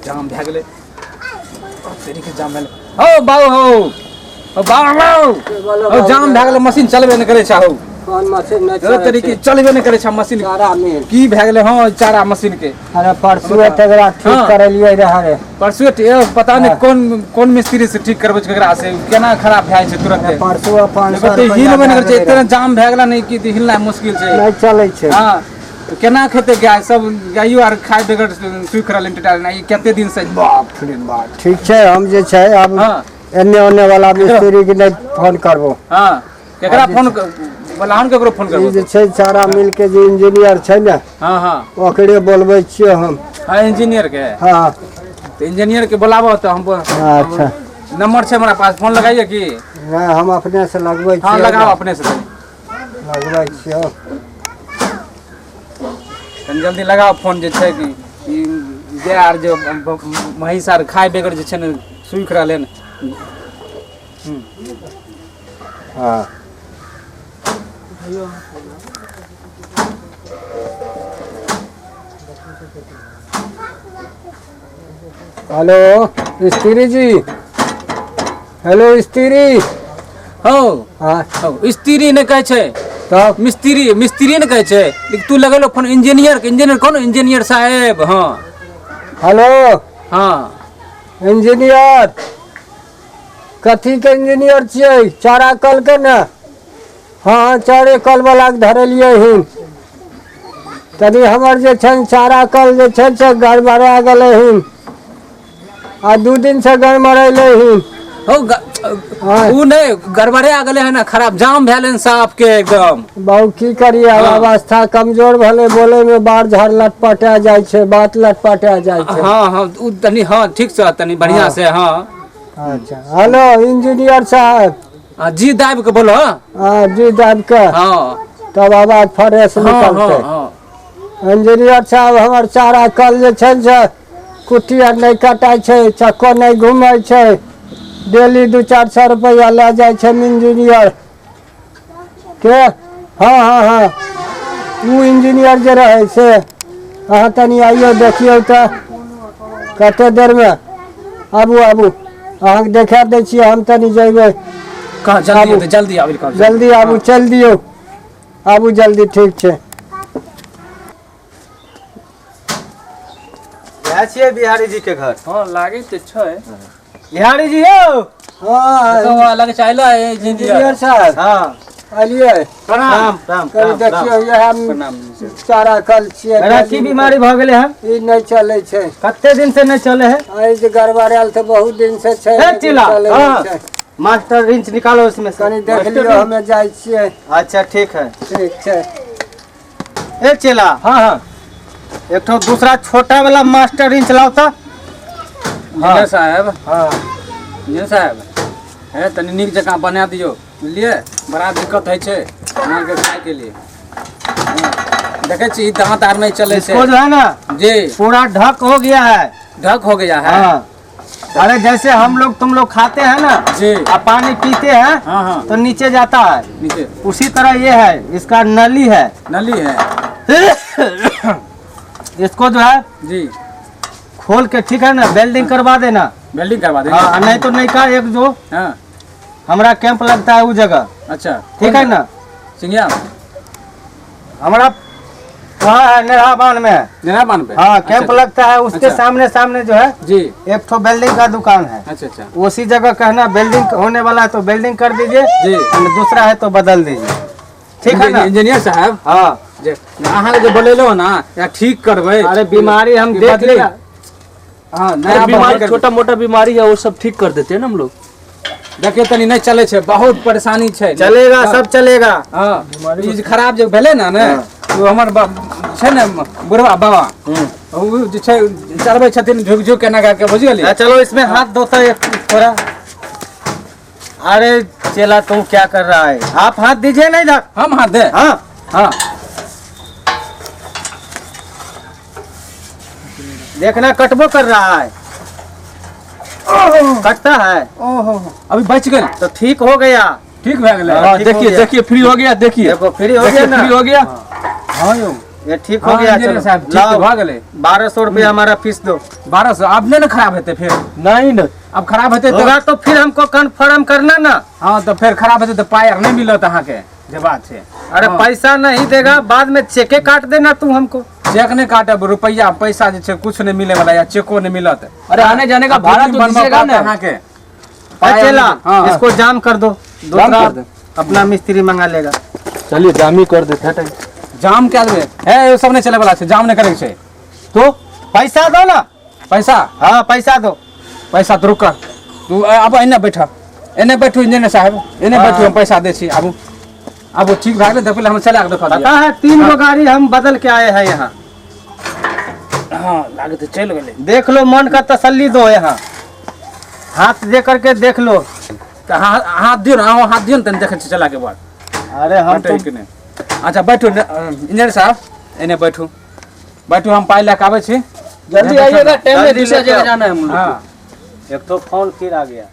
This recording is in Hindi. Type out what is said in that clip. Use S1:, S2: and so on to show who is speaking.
S1: जाम भए गेलै तेरी के जाम भेलै हो बाबू हो बाबू जाम भए गेलै मशीन चलबे नहि करै छै हो
S2: कौन मशीन नहीं चले
S1: तरीके चलबे नहि करै छै मशीन
S2: चारा में
S1: की भए गेलै हां चारा मशीन के
S2: अरे परसुए तगड़ा ठीक करलिए रहे
S1: परसुए पता नहीं कौन मिस्त्री से ठीक करबै केकरा से केना खराब भए छै तुरंत
S2: परसुए 500
S1: हिलबे नहि करै छै इतना जाम भए गेला नहीं कि हिलना मुश्किल छै
S2: नहीं चलै छै
S1: हां केना खेते गाय सब गाइयो आर खाय बेगर सुख रहल इंटरनेट नहीं कते दिन से बाप रे बाप
S2: ठीक छै हम जे छै अब एने ओने वाला मिस्त्री के नहीं फोन करबो
S1: हां केकरा फोन बलाहन केकरो फोन करबो
S2: जे छै चारा मिल के जे इंजीनियर छै ने
S1: हां हां
S2: ओकरे बोलबै छियै हम
S1: हां इंजीनियर के
S2: हां
S1: तो इंजीनियर के बुलाबो तो हम
S2: अच्छा
S1: नंबर छै हमरा पास फोन लगाइए कि
S2: नहीं हम अपने से लगबै छियै
S1: हां लगाओ अपने से
S2: लगबै छियै
S1: तनी जल्दी लगाओ फोन जे छै कि गाय आर जो महिष आर खाय बेगर जे छै ने सुख रहले ने
S2: हां हेलो स्त्री जी हेलो स्त्री
S1: हो
S2: हां
S1: स्त्री ने कहै छै
S2: तब
S1: मिस्त्री ने कहै छै लेकिन तू लगेलो फोन इंजीनियर कौन इंजीनियर साहब हां
S2: हेलो
S1: हां
S2: इंजीनियर कथी के इंजीनियर छियै चारा कल के ने हाँ चारे कल वाला के धरलिए हिन तनी हमर जे छै चारा कल जे छै से गड़बड़ा गेलै हिन आ 2 दिन से गड़बड़ैले हिन
S1: हो उ नहीं गड़बड़े आ गेलै है ना खराब जाम भेलै साफ के एकदम
S2: बहु की करिए अवस्था कमजोर भले बोले में बाढ़ झाड़ लटपटा जाय छै बात लटपटा जाय छै
S1: हां हां उ तनी हां ठीक से तनी बढ़िया से हां
S2: अच्छा हेलो इंजीनियर साहब
S1: जी दाब के बोलो
S2: हां जी दाब के
S1: हां
S2: तब आवाज फ्रेश निकलतै इंजीनियर साहब हमर चारा कल जे छै से कुट्टी आर नहीं कटाई छै चक्को नहीं घूमै छै डेली 200-400 रुपया ले जाय छै इंजीनियर के हाँ हाँ हाँ वो इंजीनियर जे रहे से अहाँ तनी आइयो देखियो तो कते देर में आबू अहाँ के देखा दै छियै हम तनी जेबै
S1: कहाँ जल्दी आबू
S2: जल्दी आबू चल दियो आबू जल्दी ठीक छै
S3: छियै बिहारी जी के घर
S1: हां लागे त छै
S3: बिहारी जी हो
S2: हां
S1: लगे चाहला
S2: इंजीनियर साहब
S3: हां
S2: आलिए
S3: प्रणाम प्रणाम
S2: कभी देखियो यह चारा कल छियै
S3: मेरा की बीमारी भ गेले है
S2: ई नहीं चले छै
S3: कते दिन से नहीं चले है
S2: आई जे गड़बड़ायल त बहुत दिन से छै
S3: ए चिला हां
S2: छै।
S3: मास्टर रिंच निकालो इसमें से
S2: कनी देख लियो हमें जाय छियै
S3: अच्छा ठीक है
S2: ठीक छै
S3: ए चिला
S1: हां हां
S3: एक तो दूसरा छोटा वाला मास्टर रिंच लाओ तो
S1: इंजीनियर साहब इंजीनियर साहब है तनी नीक जगह बना दियो बुझलिए बड़ा दिक्कत है छै अहाँ के खाए के लिए देखे छी दांत आर नहीं चले से
S3: इसको जो है ना
S1: जी
S3: पूरा ढक हो गया है
S1: ढक हो गया है
S3: हाँ अरे जैसे हम लोग तुम लोग खाते हैं ना
S1: जी
S3: आप पानी पीते हैं
S1: हाँ हाँ
S3: तो नीचे जाता है
S1: नीचे
S3: उसी तरह ये है इसका नली है इसको जो है
S1: जी
S3: खोल के ठीक है ना वेल्डिंग करवा देना
S1: वेल्डिंग करवा देंगे
S3: हाँ नहीं तो नहीं का एक जो
S1: हाँ
S3: हमारा कैंप लगता है उस जगह
S1: अच्छा
S3: ठीक है ना
S1: सिंगिया
S3: हमारा वहाँ है नेहाबान में
S1: नेहाबान पे
S3: हाँ कैंप
S1: अच्छा,
S3: लगता है उसके
S1: अच्छा।
S3: सामने सामने जो है
S1: जी
S3: एक तो वेल्डिंग का दुकान है
S1: अच्छा अच्छा
S3: उसी जगह कहना वेल्डिंग होने वाला है तो वेल्डिंग कर दीजिए
S1: जी
S3: और दूसरा है तो बदल दीजिए ठीक है ना
S1: इंजीनियर साहब
S3: हाँ
S1: अहाँ जो बोलेलो ना या ठीक करबै
S3: अरे बीमारी हम देख लिया
S1: हाँ
S4: अरे बीमारी छोटा मोटा बीमारी है वो सब ठीक कर देते हैं ना हम लोग
S1: देखिए तनी नहीं चले छे बहुत परेशानी छे
S3: चलेगा सब चलेगा
S1: हाँ ई खराब जो भेले ना ने वो हमर छे ने बुढ़वा बाबा वो जे छे चलबै छथिन झुक झुक के नगा के बुझ गेली
S3: चलो इसमें हाथ धोता है थोड़ा अरे चेला तुम क्या कर रहा है आप हाथ दीजिए ना इधर
S1: हम हाथ दे
S3: हाँ
S1: हाँ
S3: देखना कटबो कर रहा है कटता है
S1: ओहो अभी बच गए
S3: तो ठीक हो गया
S1: ठीक भए गेलै
S3: हाँ, ठीक हो
S4: देखिए
S3: गया।
S4: देखिए फ्री हो गया देखिए
S3: देखो फ्री हो गया ना
S4: फ्री हो गया
S1: हाँ यो
S3: ये ठीक हो
S1: हाँ,
S3: गया।
S1: इंजीनियर
S3: चलो
S1: साहब ठीक
S3: लाओ,
S1: भ गेलै
S3: 1200 रुपया हमारा फीस दो।
S1: 1200 अब नहीं ना खराब हेतै फिर
S4: नहीं ना
S1: अब खराब हेतै तो
S3: होगा तो फिर हमको कन्फर्म करना ना।
S1: हाँ तो फिर खराब हेतै तो पाई आर नहीं मिलत अहाँ के जे बात है।
S3: अरे
S1: हाँ।
S3: पैसा नहीं देगा, बाद में चेके काट देना तू हमको।
S1: चेक नहीं काटब, रुपया पैसा जे छै कुछ नहीं मिले वाला या चेको नहीं मिलत।
S4: अरे आने जाने का
S1: अब
S4: भाड़ा
S1: बिल्डिंग
S4: तो
S1: बनवा
S4: दीजिएगा
S1: पाता
S4: ना।
S1: अहाँ के
S3: अरे चला
S1: हाँ।
S3: इसको जाम कर दो,
S4: जाम
S3: दूसरा
S4: कर दे।
S3: अपना मिस्त्री मंगा लेगा।
S4: चलिए जाम ही कर देते हैं।
S1: जाम क्या देबे है, ये सब नहीं चले वाला छै, जाम नहीं करे के छै।
S3: तो पैसा दो ना।
S1: पैसा
S3: हाँ पैसा दो।
S1: पैसा तो रुक तू अब एने बैठ, एने बैठू इंजीनियर साहब, एने बैठू, हम पैसा दे छी। आबू आबू ठीक भए गेलै तो पहले हम चला के देखा
S3: पता है 3 गो गाड़ी हम बदल के आए हैं यहाँ।
S1: हाँ लागे तो चल गेलै।
S3: देख लो, मन का तसल्ली दो यहाँ, हाथ दे करके देख लो।
S1: तो हाथ दियो ना, हाथ दियो ना तनी देखे छी चला के बाद।
S3: अरे हम
S1: बैठो
S3: तो
S1: कि नहीं? अच्छा बैठू इंजीनियर साहब, एने बैठू बैठू, हम पाई लेके आबै छी।
S4: जल्दी आइएगा, टाइम में
S3: जल्दी
S4: दूसरा
S3: लेके
S4: जगह
S3: आओ।
S4: जाना है हम लोग को।
S1: हाँ
S3: एक तो फोन फिर आ गया।